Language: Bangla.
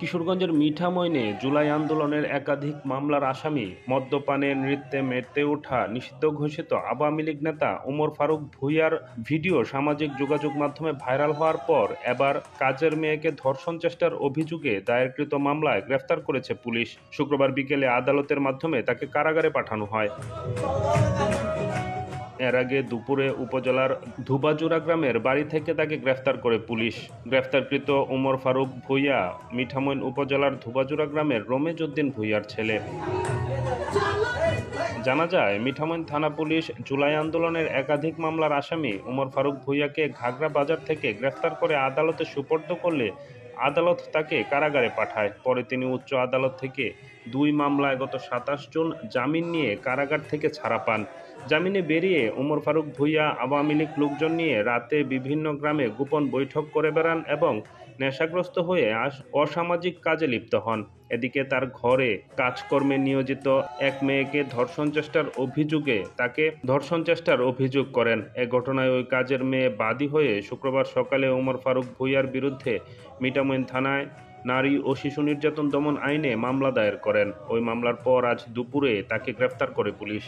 কিশোরগঞ্জের মিঠামইনে জুলাই আন্দোলনের একাধিক মামলার আসামি মদ্যপানে নৃত্যে মেতে ওঠা নিষিদ্ধ ঘোষিত আওয়ামী লীগ নেতা ওমর ফারুক ভূঁইয়ার ভিডিও সামাজিক যোগাযোগ মাধ্যমে ভাইরাল হওয়ার পর এবার কাজের মেয়েকে ধর্ষণ চেষ্টার অভিযোগে দায়েরকৃত মামলায় গ্রেফতার করেছে পুলিশ। শুক্রবার বিকেলে আদালতের মাধ্যমে তাকে কারাগারে পাঠানো হয়। এর আগে দুপুরে উপজেলার ধুবাজুরা গ্রামের বাড়ি থেকে তাকে গ্রেফতার করে পুলিশ। গ্রেফতারকৃত ওমর ফারুক ভূঁইয়া মিঠামইন উপজেলার ধুবাজুরা গ্রামের রমেজ উদ্দিন ভূঁইয়ার ছেলে। জানা যায়, মিঠামইন থানা পুলিশ জুলাই আন্দোলনের একাধিক মামলার আসামি ওমর ফারুক ভূঁইয়াকে ঘাগড়া বাজার থেকে গ্রেফতার করে আদালতে সোপর্দ করলে আদালত তাকে কারাগারে পাঠায়। পরে তিনি উচ্চ আদালত থেকে ২ মামলায় গত ২৭ জুন জামিন নিয়ে কারাগার থেকে ছাড়া পান। জামিনে বেরিয়ে ওমর ফারুক ভূঁইয়া আওয়ামী লীগ লোকজন নিয়ে রাতে বিভিন্ন গ্রামে গোপন বৈঠক করে বেড়ান এবং নেশাগ্রস্ত হয়ে অসামাজিক কাজে লিপ্ত হন। এদিকে তার ঘরে কাজকর্মে নিয়োজিত এক মেয়েকে ধর্ষণ চেষ্টার অভিযোগ করেন। এ ঘটনায় ওই কাজের মেয়ে বাদী হয়ে শুক্রবার সকালে ওমর ফারুক ভূঁইয়ার বিরুদ্ধে মিঠামইন থানায় নারী ও শিশু নির্যাতন দমন আইনে মামলা দায়ের করেন। ওই মামলার পর আজ দুপুরে তাকে গ্রেফতার করে পুলিশ।